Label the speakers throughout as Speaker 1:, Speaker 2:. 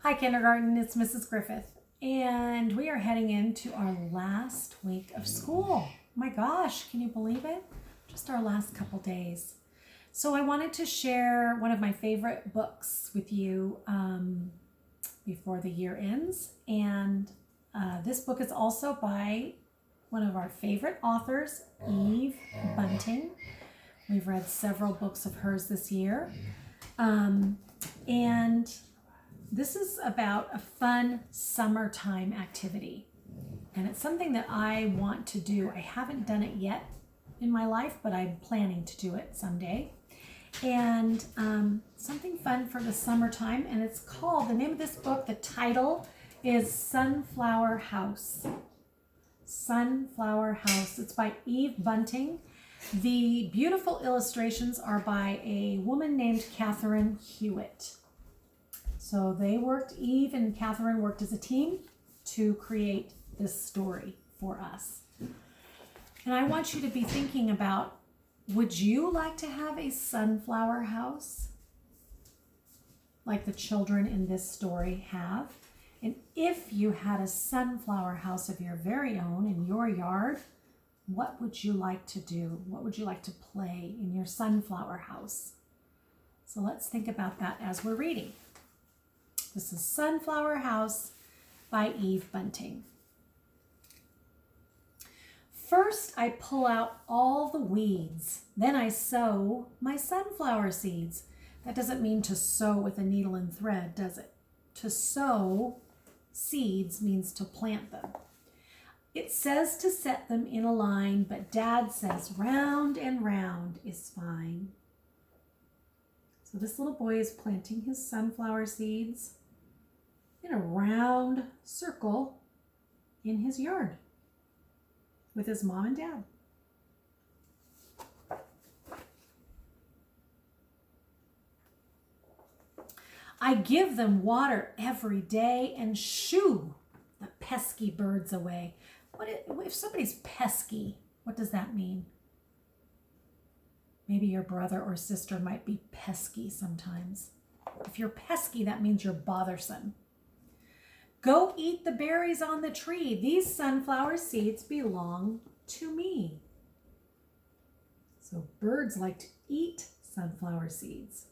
Speaker 1: Hi kindergarten, it's Mrs. Griffith, and we are heading into our last week of school. My gosh, can you believe it? Just our last couple days. So I wanted to share one of my favorite books with you before the year ends. And this book is also by one of our favorite authors, Eve Bunting. We've read several books of hers this year. And this is about a fun summertime activity. And it's something that I want to do. I haven't done it yet in my life, but I'm planning to do it someday. And something fun for the summertime. And it's called, the name of this book, the title is Sunflower House. Sunflower House. It's by Eve Bunting. The beautiful illustrations are by a woman named Kathryn Hewitt. So Eve and Kathryn worked as a team to create this story for us. And I want you to be thinking about, would you like to have a sunflower house like the children in this story have? And if you had a sunflower house of your very own in your yard, what would you like to do? What would you like to play in your sunflower house? So let's think about that as we're reading. This is Sunflower House by Eve Bunting. First, I pull out all the weeds. Then I sow my sunflower seeds. That doesn't mean to sew with a needle and thread, does it? To sow seeds means to plant them. It says to set them in a line, but Dad says round and round is fine. So this little boy is planting his sunflower seeds in a round circle in his yard with his mom and dad. I give them water every day and shoo the pesky birds away. If somebody's pesky, what does that mean? Maybe your brother or sister might be pesky sometimes. If you're pesky, that means you're bothersome. Go eat the berries on the tree. These sunflower seeds belong to me. So birds like to eat sunflower seeds.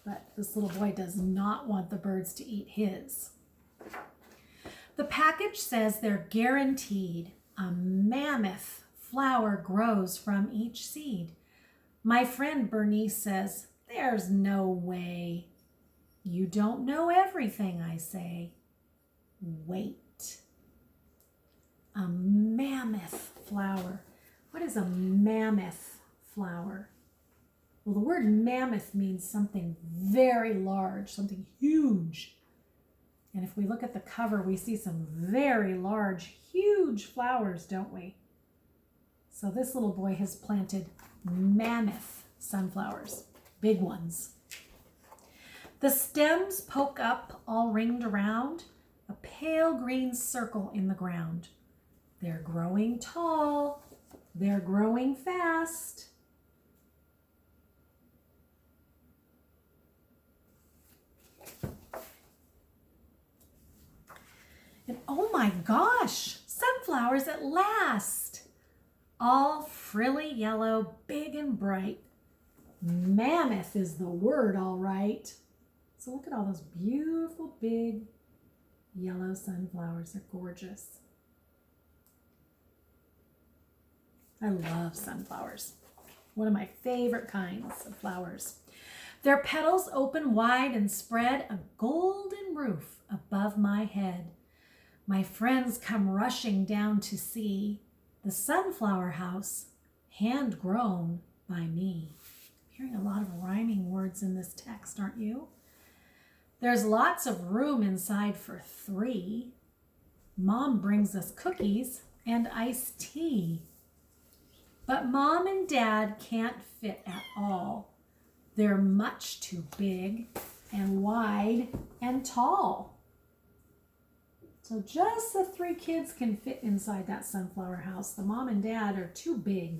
Speaker 1: But this little boy does not want the birds to eat his. The package says they're guaranteed. A mammoth flower grows from each seed. My friend Bernice says, there's no way. You don't know everything, I say. Wait. A mammoth flower. What is a mammoth flower? Well, the word mammoth means something very large, something huge. And if we look at the cover, we see some very large, huge flowers, don't we? So this little boy has planted mammoth sunflowers, big ones. The stems poke up, all ringed around, a pale green circle in the ground. They're growing tall. They're growing fast. And oh my gosh, sunflowers at last. All frilly yellow, big and bright. Mammoth is the word, all right. So look at all those beautiful, big, yellow sunflowers. They're gorgeous. I love sunflowers. One of my favorite kinds of flowers. Their petals open wide and spread a golden roof above my head. My friends come rushing down to see the sunflower house, hand-grown by me. Hearing a lot of rhyming words in this text, aren't you? There's lots of room inside for 3. Mom brings us cookies and iced tea. But Mom and Dad can't fit at all. They're much too big and wide and tall. So just the 3 kids can fit inside that sunflower house. The mom and dad are too big.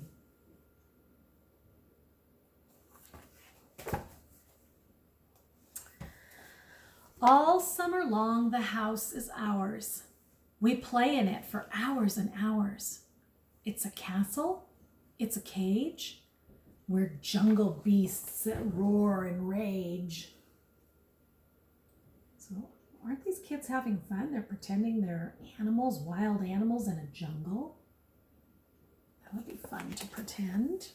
Speaker 1: All summer long, the house is ours. We play in it for hours and hours. It's a castle. It's a cage where jungle beasts roar and rage. So, aren't these kids having fun? They're pretending they're animals, wild animals in a jungle. That would be fun to pretend.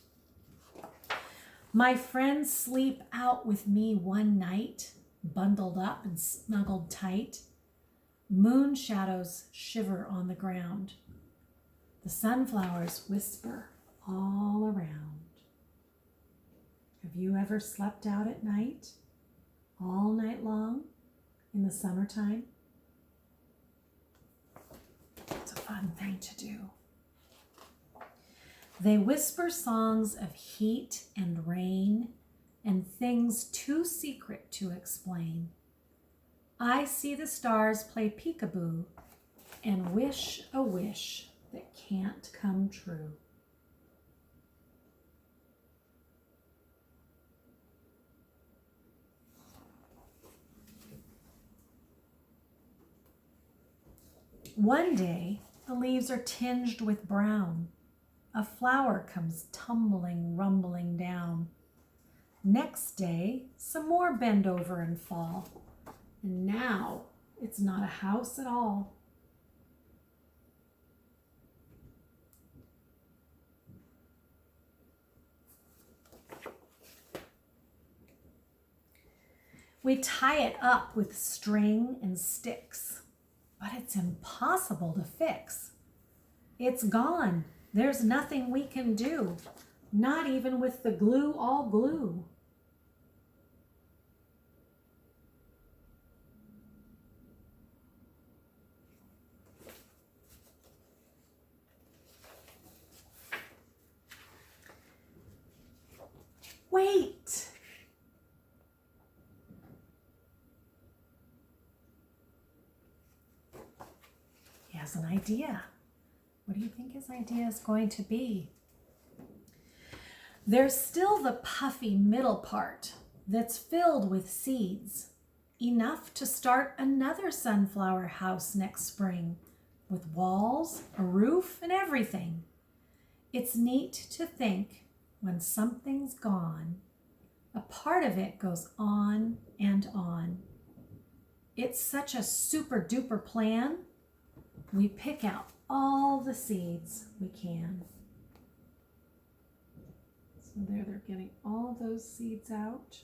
Speaker 1: My friends sleep out with me one night, bundled up and snuggled tight. Moon shadows shiver on the ground. The sunflowers whisper all around. Have you ever slept out at night, all night long, in the summertime? It's a fun thing to do. They whisper songs of heat and rain and things too secret to explain. I see the stars play peekaboo and wish a wish that can't come true. One day, the leaves are tinged with brown. A flower comes tumbling, rumbling down. Next day, some more bend over and fall. And now, it's not a house at all. We tie it up with string and sticks, but it's impossible to fix. It's gone. There's nothing we can do, not even with the glue all glue. Wait! He has an idea. What do you think his idea is going to be? There's still the puffy middle part that's filled with seeds, enough to start another sunflower house next spring, with walls, a roof, and everything. It's neat to think when something's gone, a part of it goes on and on. It's such a super duper plan. We pick out all the seeds we can. So there they're getting all those seeds out.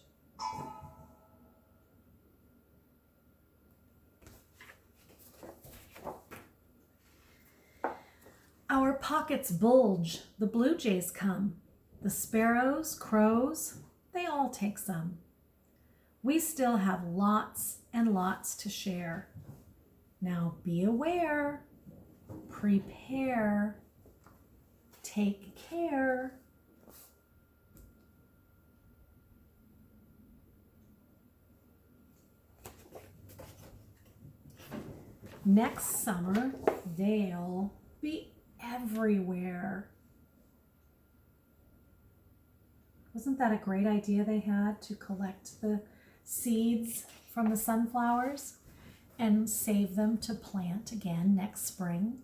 Speaker 1: Our pockets bulge, the blue jays come. The sparrows, crows, they all take some. We still have lots and lots to share. Now be aware, prepare, take care. Next summer, they'll be everywhere. Wasn't that a great idea they had to collect the seeds from the sunflowers and save them to plant again next spring?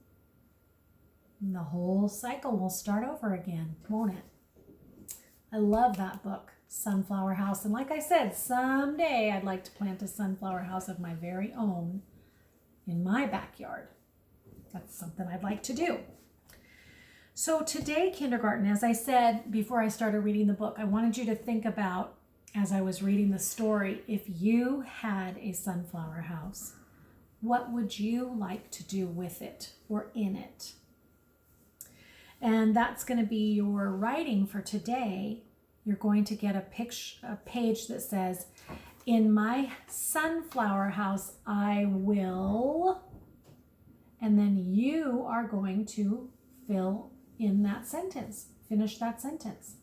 Speaker 1: And the whole cycle will start over again, won't it? I love that book, Sunflower House. And like I said, someday I'd like to plant a sunflower house of my very own in my backyard. That's something I'd like to do. So today, kindergarten, as I said before I started reading the book, I wanted you to think about, as I was reading the story, if you had a sunflower house, what would you like to do with it or in it? And that's going to be your writing for today. You're going to get a page that says, in my sunflower house, I will, and then you are going to fill in that sentence, finish that sentence.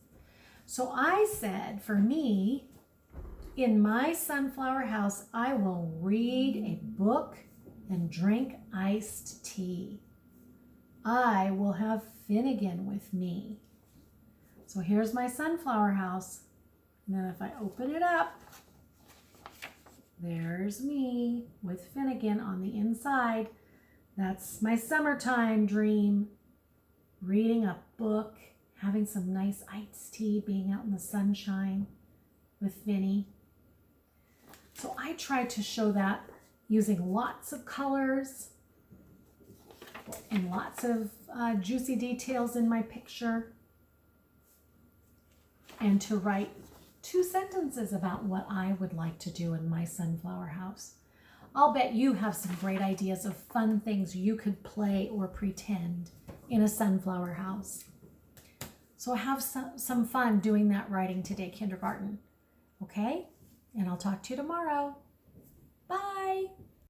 Speaker 1: So I said, for me, in my sunflower house, I will read a book and drink iced tea. I will have Finnegan with me. So here's my sunflower house. And then if I open it up, There's me with Finnegan on the inside. That's my summertime dream. Reading a book, having some nice iced tea, being out in the sunshine with Finny. So I tried to show that using lots of colors and lots of juicy details in my picture, and to write 2 sentences about what I would like to do in my sunflower house. I'll bet you have some great ideas of fun things you could play or pretend in a sunflower house. So have some fun doing that writing today, kindergarten. Okay? And I'll talk to you tomorrow. Bye.